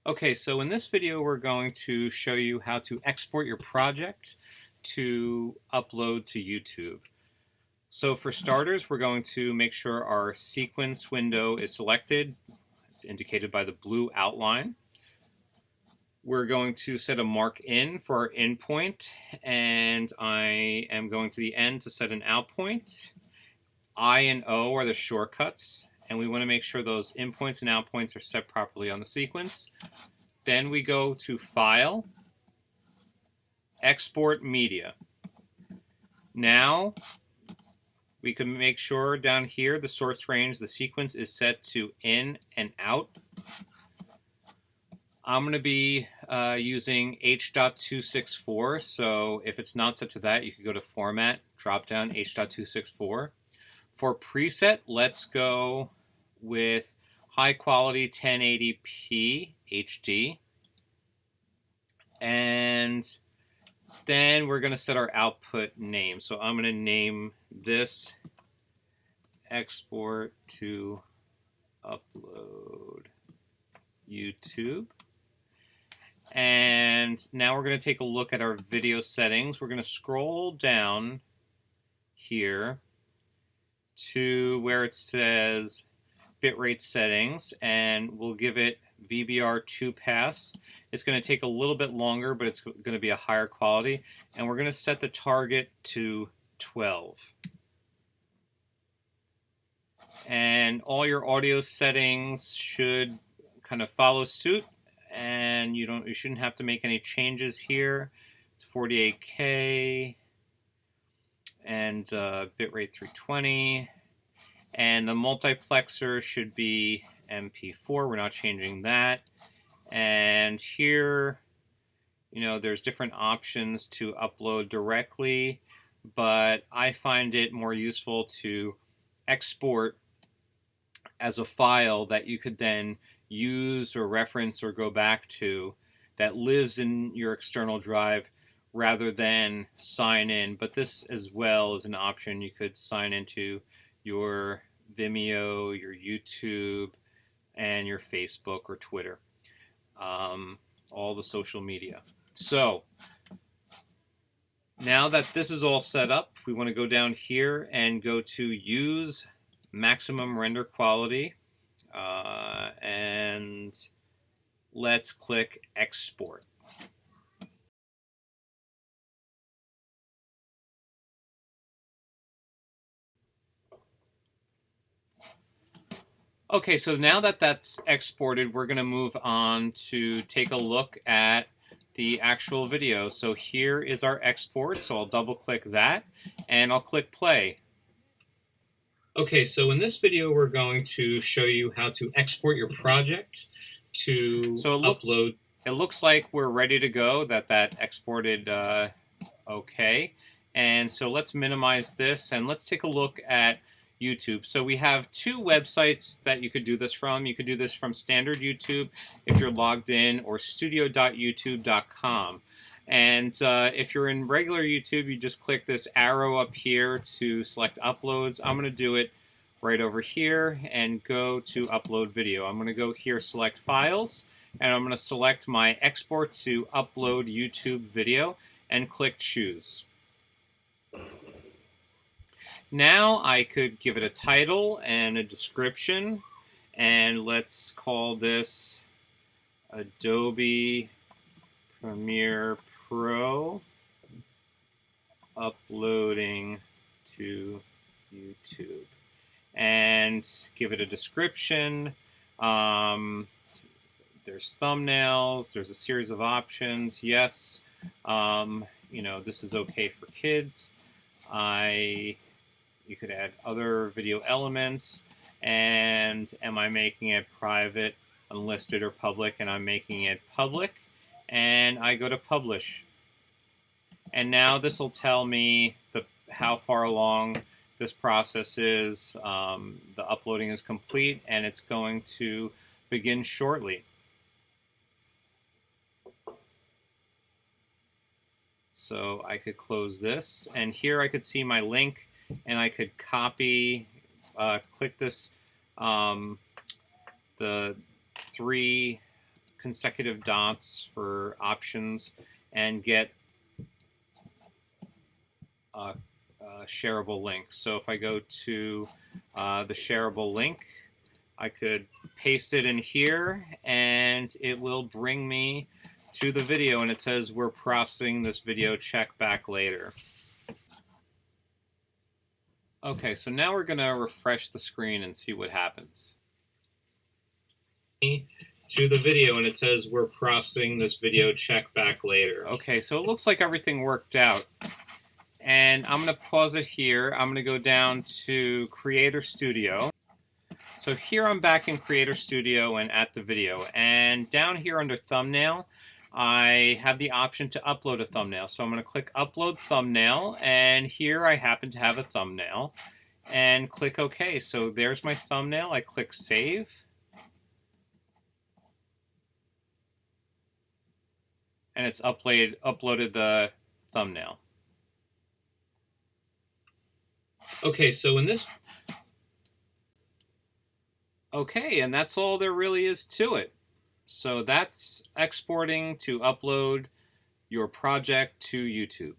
Okay, so in this video we're going to show you how to export your project to upload to YouTube. So for starters, we're going to make sure our sequence window is selected. It's indicated by the blue outline. We're going to set a mark in for our in point, and I am going to the end to set an out point. I and O are the shortcuts, and we want to make sure those in points and out points are set properly on the sequence. Then we go to File, Export Media. Now we can make sure down here the source range, the sequence is set to in and out. I'm going to be using H.264, so if it's not set to that, you can go to Format, drop down H.264. For preset, let's go with high quality 1080p HD. And then we're going to set our output name. So I'm going to name this export to upload YouTube. And now we're going to take a look at our video settings. We're going to scroll down here to where it says bitrate settings, and we'll give it VBR 2 pass. It's going to take a little bit longer, but it's going to be a higher quality, and we're going to set the target to 12. And all your audio settings should kind of follow suit, and you shouldn't have to make any changes here. It's 48K and bitrate 320, and the multiplexer should be MP4. We're not changing that. And here, there's different options to upload directly, but I find it more useful to export as a file that you could then use or reference or go back to that lives in your external drive rather than sign in. But this as well is an option. You could sign into your Vimeo, your YouTube, and your Facebook or Twitter, all the social media. So now that this is all set up, we want to go down here and go to Use Maximum Render Quality, and let's click Export. Okay, so now that that's exported, we're going to move on to take a look at the actual video. So here is our export, so I'll double click that and I'll click play. Okay, so in this video we're going to show you how to export your project to upload. It looks like we're ready to go, that exported okay. And so let's minimize this and let's take a look at YouTube. So we have two websites that you could do this from. You could do this from standard YouTube if you're logged in, or studio.youtube.com. And if you're in regular YouTube, you just click this arrow up here to select uploads. I'm going to do it right over here and go to upload video. I'm going to go here, select files, and I'm going to select my export to upload YouTube video and click choose. Now I could give it a title and a description, and let's call this Adobe Premiere Pro uploading to YouTube, and give it a description. There's thumbnails, there's a series of options. Yes, this is okay for kids. You could add other video elements, and am I making it private, unlisted, or public? And I'm making it public, and I go to publish. And now this will tell me how far along this process is. The uploading is complete, and it's going to begin shortly. So I could close this, and here I could see my link, and I could copy, click this, the 3 consecutive dots for options and get a shareable link. So if I go to the shareable link, I could paste it in here and it will bring me to the video, and it says we're processing this video, check back later. Okay, so now we're gonna refresh the screen and see what happens. To the video, and it says we're processing this video, check back later. Okay, so it looks like everything worked out. And I'm gonna pause it here. I'm gonna go down to Creator Studio. So here I'm back in Creator Studio and at the video. And down here under thumbnail, I have the option to upload a thumbnail. So I'm going to click Upload Thumbnail. And here I happen to have a thumbnail. And click OK. So there's my thumbnail. I click Save. And it's uploaded the thumbnail. Okay, so in this... Okay, and that's all there really is to it. So that's exporting to upload your project to YouTube.